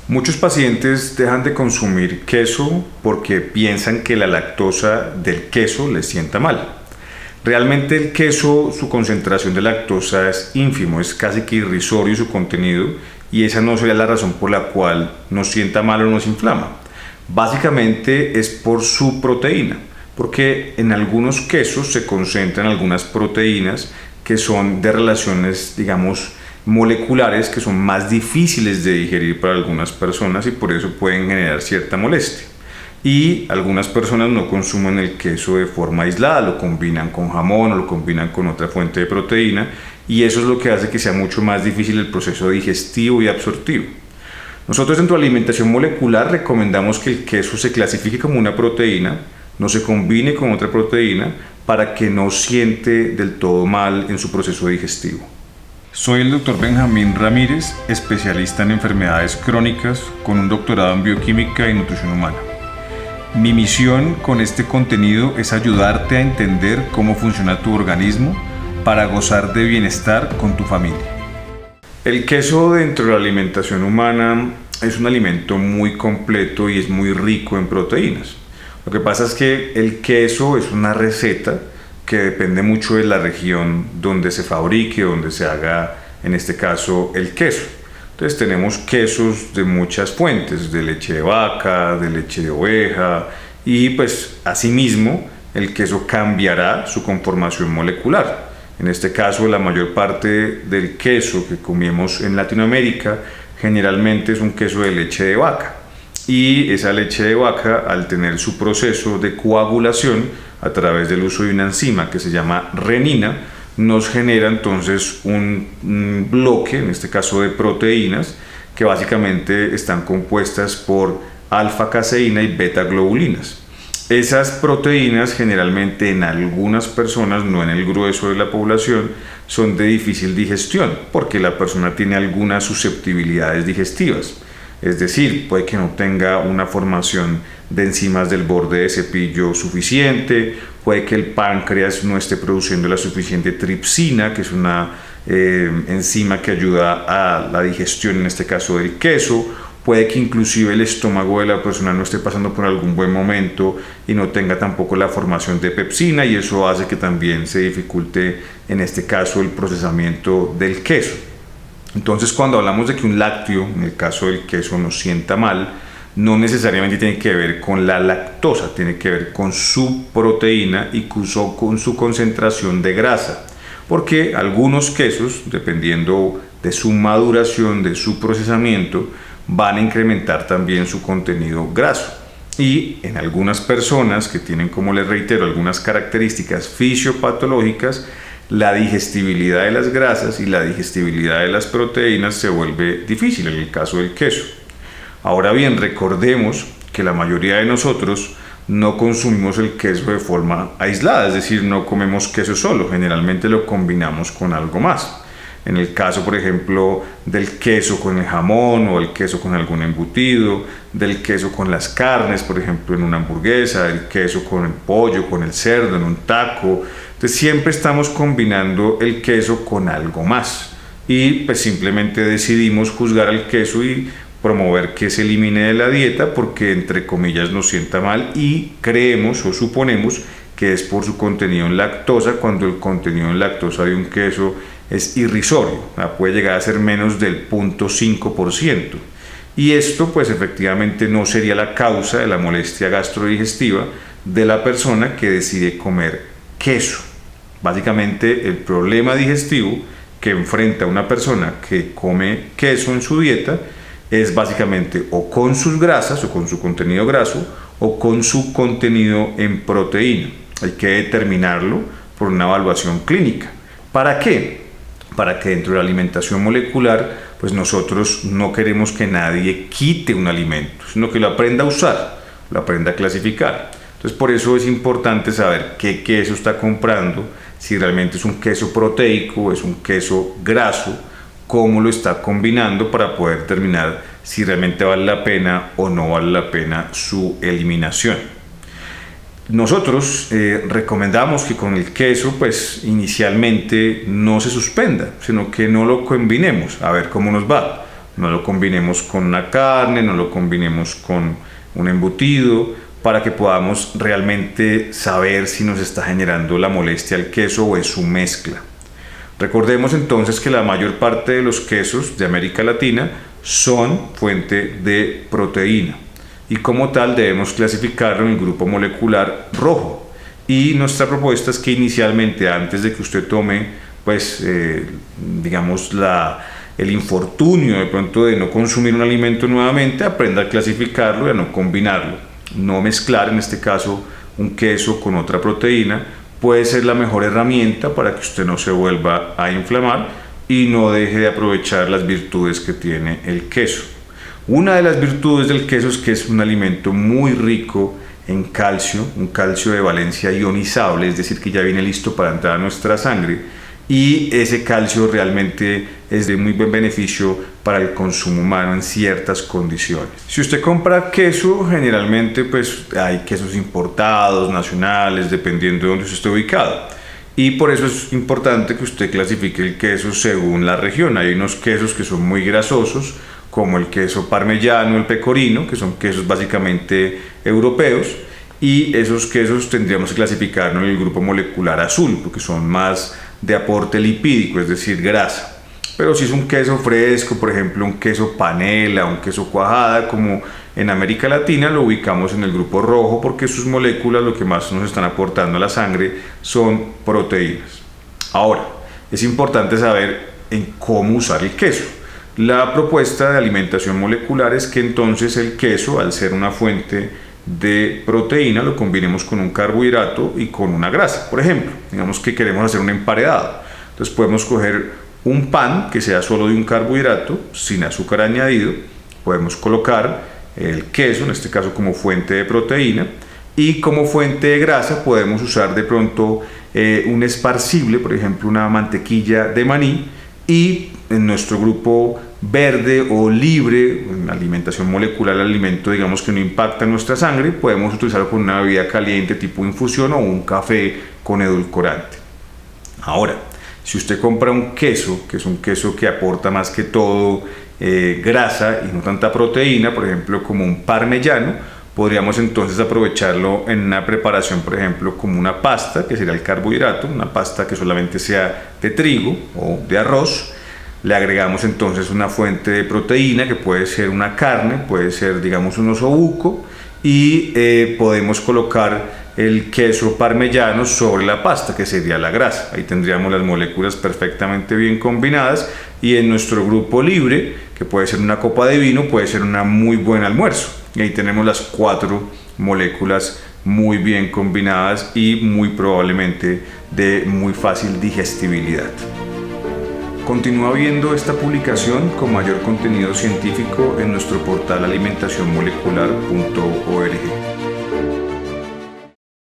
Muchos pacientes dejan de consumir queso porque piensan que la lactosa del queso les sienta mal. Realmente el queso, su concentración de lactosa es ínfimo, es casi que irrisorio su contenido, y esa no sería la razón por la cual nos sienta mal o nos inflama. Básicamente es por su proteína, porque en algunos quesos se concentran algunas proteínas que son de relaciones, digamos, moleculares, que son más difíciles de digerir para algunas personas y por eso pueden generar cierta molestia. Y algunas personas no consumen el queso de forma aislada, lo combinan con jamón o lo combinan con otra fuente de proteína, y eso es lo que hace que sea mucho más difícil el proceso digestivo y absortivo. Nosotros en tu alimentación molecular recomendamos que el queso se clasifique como una proteína, no se combine con otra proteína para que no siente del todo mal en su proceso digestivo. Soy el Dr. Benjamín Ramírez, especialista en enfermedades crónicas con un doctorado en bioquímica y nutrición humana. Mi misión con este contenido es ayudarte a entender cómo funciona tu organismo para gozar de bienestar con tu familia. El queso dentro de la alimentación humana es un alimento muy completo y es muy rico en proteínas. Lo que pasa es que el queso es una receta que depende mucho de la región donde se fabrique, donde se haga, en este caso, el queso. Entonces tenemos quesos de muchas fuentes, de leche de vaca, de leche de oveja, y pues asimismo el queso cambiará su conformación molecular. En este caso, la mayor parte del queso que comemos en Latinoamérica generalmente es un queso de leche de vaca. Y esa leche de vaca, al tener su proceso de coagulación a través del uso de una enzima que se llama renina, nos genera entonces un bloque, en este caso de proteínas, que básicamente están compuestas por alfa-caseína y beta-globulinas. Esas proteínas generalmente en algunas personas, no en el grueso de la población, son de difícil digestión porque la persona tiene algunas susceptibilidades digestivas. Es decir, puede que no tenga una formación de enzimas del borde de cepillo suficiente, puede que el páncreas no esté produciendo la suficiente tripsina, que es una enzima que ayuda a la digestión, en este caso del queso, puede que inclusive el estómago de la persona no esté pasando por algún buen momento y no tenga tampoco la formación de pepsina, y eso hace que también se dificulte, en este caso, el procesamiento del queso. Entonces, cuando hablamos de que un lácteo, en el caso del queso, nos sienta mal, no necesariamente tiene que ver con la lactosa, tiene que ver con su proteína y con su concentración de grasa. Porque algunos quesos, dependiendo de su maduración, de su procesamiento, van a incrementar también su contenido graso. Y en algunas personas que tienen, como les reitero, algunas características fisiopatológicas, la digestibilidad de las grasas y la digestibilidad de las proteínas se vuelve difícil en el caso del queso. Ahora bien, recordemos que la mayoría de nosotros no consumimos el queso de forma aislada, es decir, no comemos queso solo, generalmente lo combinamos con algo más. En el caso, por ejemplo, del queso con el jamón o el queso con algún embutido, del queso con las carnes, por ejemplo, en una hamburguesa, el queso con el pollo, con el cerdo, en un taco. Entonces siempre estamos combinando el queso con algo más y pues simplemente decidimos juzgar al queso y promover que se elimine de la dieta porque entre comillas nos sienta mal, y creemos o suponemos que es por su contenido en lactosa, cuando el contenido en lactosa de un queso es irrisorio, puede llegar a ser menos del 0.5%, y esto pues efectivamente no sería la causa de la molestia gastrodigestiva de la persona que decide comer queso. Básicamente el problema digestivo que enfrenta una persona que come queso en su dieta es básicamente o con sus grasas o con su contenido graso o con su contenido en proteína. Hay que determinarlo por una evaluación clínica. ¿Para qué? Para que dentro de la alimentación molecular, pues nosotros no queremos que nadie quite un alimento, sino que lo aprenda a usar, lo aprenda a clasificar. Entonces por eso es importante saber qué queso está comprando, si realmente es un queso proteico o es un queso graso, cómo lo está combinando para poder determinar si realmente vale la pena o no vale la pena su eliminación. Nosotros recomendamos que con el queso pues inicialmente no se suspenda, sino que no lo combinemos, a ver cómo nos va. no lo combinemos con una carne, no lo combinemos con un embutido, para que podamos realmente saber si nos está generando la molestia el queso o es su mezcla. Recordemos entonces que la mayor parte de los quesos de América Latina son fuente de proteína y como tal debemos clasificarlo en el grupo molecular rojo. Y nuestra propuesta es que inicialmente, antes de que usted tome digamos el infortunio de pronto de no consumir un alimento nuevamente, aprenda a clasificarlo y a no combinarlo, no mezclar en este caso un queso con otra proteína. Puede ser la mejor herramienta para que usted no se vuelva a inflamar y no deje de aprovechar las virtudes que tiene el queso. Una de las virtudes del queso es que es un alimento muy rico en calcio, un calcio de valencia ionizable, es decir, que ya viene listo para entrar a nuestra sangre, y ese calcio realmente es de muy buen beneficio para el consumo humano en ciertas condiciones. Si usted compra queso, generalmente pues hay quesos importados, nacionales, dependiendo de dónde usted esté ubicado. Y por eso es importante que usted clasifique el queso según la región. Hay unos quesos que son muy grasosos, como el queso parmellano, el pecorino, que son quesos básicamente europeos, y esos quesos tendríamos que clasificarlos en el grupo molecular azul, porque son más de aporte lipídico, es decir, grasa. Pero si es un queso fresco, por ejemplo un queso panela, un queso cuajada, como en América Latina, lo ubicamos en el grupo rojo, porque sus moléculas lo que más nos están aportando a la sangre son proteínas. Ahora, es importante saber en cómo usar el queso. La propuesta de alimentación molecular es que entonces el queso, al ser una fuente de proteína, lo combinemos con un carbohidrato y con una grasa. Por ejemplo, digamos que queremos hacer un emparedado, entonces podemos coger un pan que sea solo de un carbohidrato sin azúcar añadido, podemos colocar el queso, en este caso como fuente de proteína, y como fuente de grasa podemos usar de pronto un esparcible, por ejemplo una mantequilla de maní, y en nuestro grupo verde o libre, en alimentación molecular, el alimento digamos que no impacta en nuestra sangre, podemos utilizarlo con una bebida caliente tipo infusión o un café con edulcorante. Ahora, si usted compra un queso, que es un queso que aporta más que todo grasa y no tanta proteína, por ejemplo como un parmellano, podríamos entonces aprovecharlo en una preparación, por ejemplo como una pasta, que sería el carbohidrato, una pasta que solamente sea de trigo o de arroz. Le agregamos entonces una fuente de proteína que puede ser una carne, puede ser digamos un osobuco, y podemos colocar el queso parmellano sobre la pasta, que sería la grasa. Ahí tendríamos las moléculas perfectamente bien combinadas, y en nuestro grupo libre, que puede ser una copa de vino, puede ser un muy buen almuerzo. Y ahí tenemos las 4 moléculas muy bien combinadas y muy probablemente de muy fácil digestibilidad. Continúa viendo esta publicación con mayor contenido científico en nuestro portal alimentacionmolecular.org.